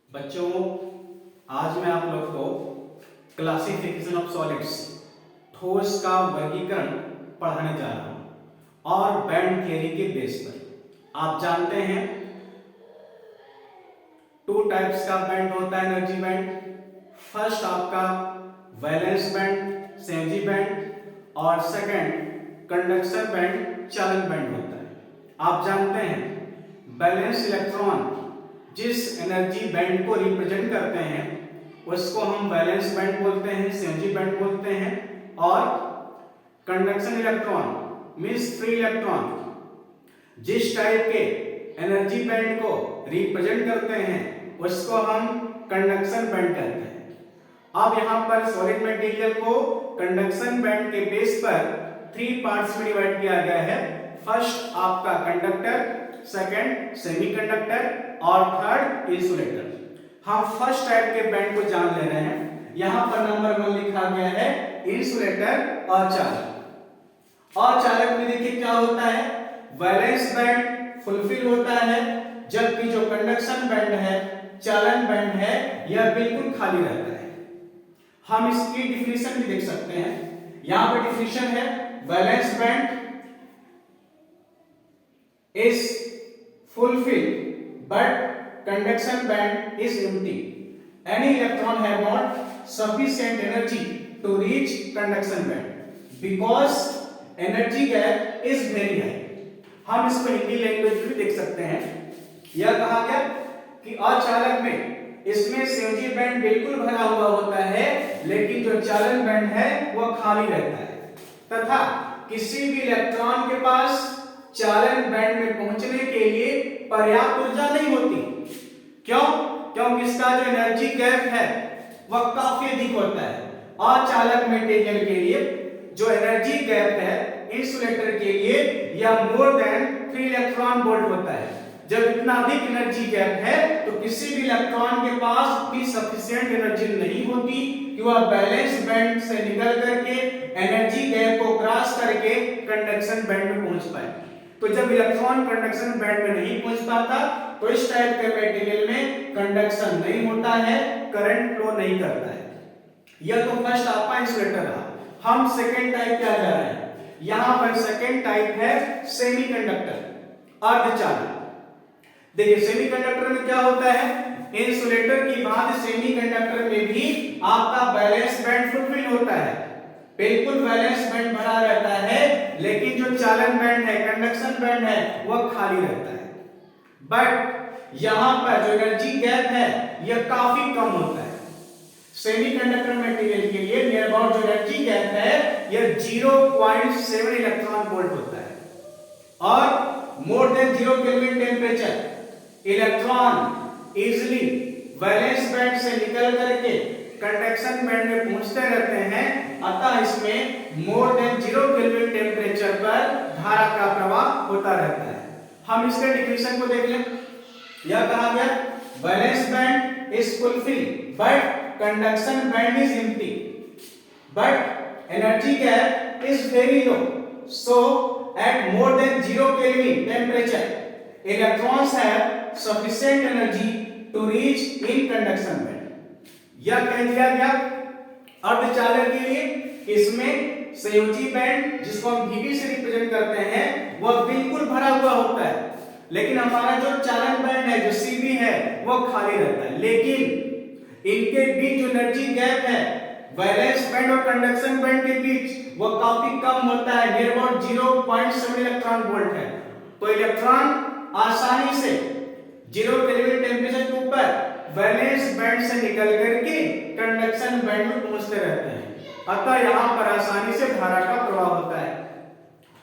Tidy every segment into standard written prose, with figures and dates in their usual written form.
बच्चों, आज मैं आप लोग को क्लासिफिकेशन ऑफ सॉलिड्स ठोस का वर्गीकरण पढ़ाने जा रहा हूं और बैंड थियरी के बेस पर। आप जानते हैं टू टाइप्स का बैंड होता है एनर्जी बैंड। फर्स्ट आपका वैलेंस बैंड संयोजी बैंड और सेकंड कंडक्शन बैंड चालन बैंड होता है। आप जानते हैं बैलेंस इलेक्ट्रॉन जिस एनर्जी बैंड को रिप्रेजेंट करते हैं उसको हम वैलेंस बैंड बोलते हैं, संयोजी बैंड बोलते हैं। और conduction electron means free electron जिस टाइप के एनर्जी बैंड को रिप्रेजेंट करते हैं उसको हम कंडक्शन बैंड कहते हैं। अब यहाँ पर सॉलिड मटेरियल को कंडक्शन बैंड के बेस पर 3 पार्ट्स में डिवाइड किया गया है। फर्स्ट आपका कंडक्टर, सेकंड सेमीकंडक्टर और थर्ड इंसुलेटर। हम फर्स्ट टाइप के बैंड को जान ले रहे हैं। यहां पर नंबर 1 लिखा गया है इंसुलेटर और चालक। और चालक में देखिए क्या होता है, वैलेंस बैंड फुलफिल होता है, जबकि जो कंडक्शन बैंड है, चालन बैंड है, यह बिल्कुल खाली रहता है। हम इसकी डिफिनेशन भी देख सकते हैं। यहां पर डिफिनेशन है valence band is fulfilled but conduction band is empty. Any electron have not sufficient energy to reach conduction band because energy gap is very high. हम इसको हिंदी लैंग्वेज में भी देख सकते हैं। यह कहा गया कि अचालक में इसमें संयोजी बैंड बिल्कुल भरा हुआ होता है, लेकिन जो चालन बैंड है वह खाली रहता है तथा किसी भी इलेक्ट्रॉन के पास चालन बैंड में पहुंचने के लिए पर्याप्त ऊर्जा नहीं होती। क्यों? क्योंकि इसका जो एनर्जी गैप है वह काफी अधिक होता है। अचालक मटेरियल के लिए जो एनर्जी गैप है इंसुलेटर के लिए यह मोर देन 3 इलेक्ट्रॉन वोल्ट होता है। जब इतना अधिक एनर्जी गैप है तो किसी भी इलेक्ट्रॉन के पास भी सफिशिएंट एनर्जी नहीं होती कि वह बैलेंस बैंड से निकल करके एनर्जी गैप को क्रॉस करके कंडक्शन बैंड में पहुंच पाए। तो जब इलेक्ट्रॉन कंडक्शन बैंड में नहीं पहुंच पाता तो इस टाइप के मटेरियल में कंडक्शन नहीं होता है, करंट फ्लो नहीं करता है। यह तो फर्स्ट आपका इंसुलेटर रहा। हम सेकंड टाइप क्या जा रहे हैं, यहां पर सेकंड टाइप है सेमीकंडक्टर, अर्धचालक। देखिए सेमीकंडक्टर में क्या होता है, इंसुलेटर की भांति सेमीकंडक्टर में भी आपका बैलेंस बैंड फुलफिल होता है, बिल्कुल बैलेंस बैंड भरा रहता है, लेकिन जो चालन बैंड है, कंडक्शन बैंड है, वह खाली रहता है। बट यहां पर जो एनर्जी गैप है यह काफी कम होता है। सेमीकंडक्टर मटेरियल के लिए नियर अबाउट जो एनर्जी गैप है यह 0.7 इलेक्ट्रॉन वोल्ट होता है। और more than 0 kelvin temperature electron easily valence band से निकल करके कंडक्शन बैंड में पहुंचते रहते हैं। अतः इसमें मोर देन 0 केल्विन टेम्परेचर पर धारा का प्रवाह होता रहता है। हम इसके डिफिनेशन को देख लें। यह कहा गया valence band is fulfilled but conduction band is empty but energy gap is very low, so at more than 0 Kelvin temperature electrons have sufficient energy to reach in conduction band. यह कह दिया गया अर्धचालक के लिए इसमें संयोजी बैंड जिसको हम Vb से रिप्रेजेंट करते हैं वह बिल्कुल भरा हुआ होता है, लेकिन हमारा जो चालन बैंड है जो Cb है वह खाली रहता है। लेकिन इनके बीच जो एनर्जी गैप है वैलेंस बैंड और कंडक्शन बैंड के बीच वह काफी कम होता है, नियर अबाउट 0.7 इलेक्ट्रॉन वोल्ट है। तो इलेक्ट्रॉन आसानी से 0 केल्विन टेम्परेचर के ऊपर वैलेंस बैंड से निकल करके कंडक्शन बैंड में पहुंचते रहते हैं। अतः यहां पर आसानी से धारा का प्रवाह होता है।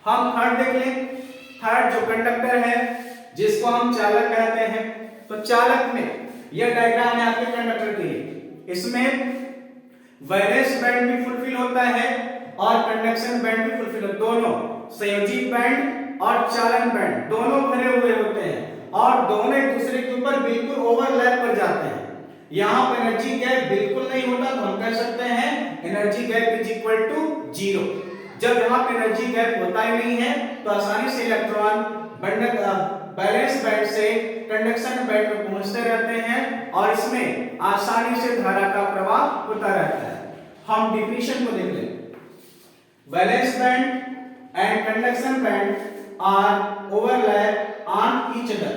हम थर्ड देख लें। थर्ड जो कंडक्टर है जिसको हम चालक कहते हैं, तो चालक में यह डायग्राम है आपके कंडक्टर के लिए। इसमें वैलेंस बैंड भी फुलफिल होता है और कंडक्शन बैंड भी फुलफिल होता है। दोनों संयोजी बैंड और चालन बैंड दोनों भरे हुए होते हैं और दोनों एक दूसरे के ऊपर बिल्कुल ओवरलैप कर जाते हैं। यहां पर एनर्जी गैप बिल्कुल नहीं होता, तो हम कह सकते हैं energy gap is equal to 0। जब यहां पर एनर्जी गैप होता ही नहीं है तो आसानी से इलेक्ट्रॉन बैलेंस बैंड से कंडक्शन बैंड में पहुंचते रहते हैं और इसमें आसानी से धारा का प्रवाह होता रहता है। हम डिफिनेशन को देख लें। Balance band and conduction band are overlap on each other,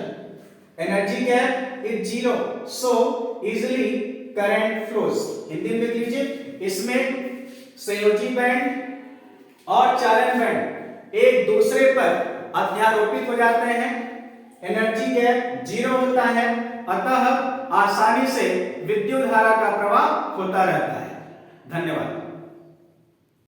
energy gap is zero, so easily current flows. Hindi में देख लीजिए, इसमें संयोजी बैंड और चालन बैंड एक दूसरे पर अध्यारोपित हो जाते हैं, एनर्जी गैप जीरो होता है, अतः आसानी से विद्युत धारा का प्रवाह होता रहता है। धन्यवाद।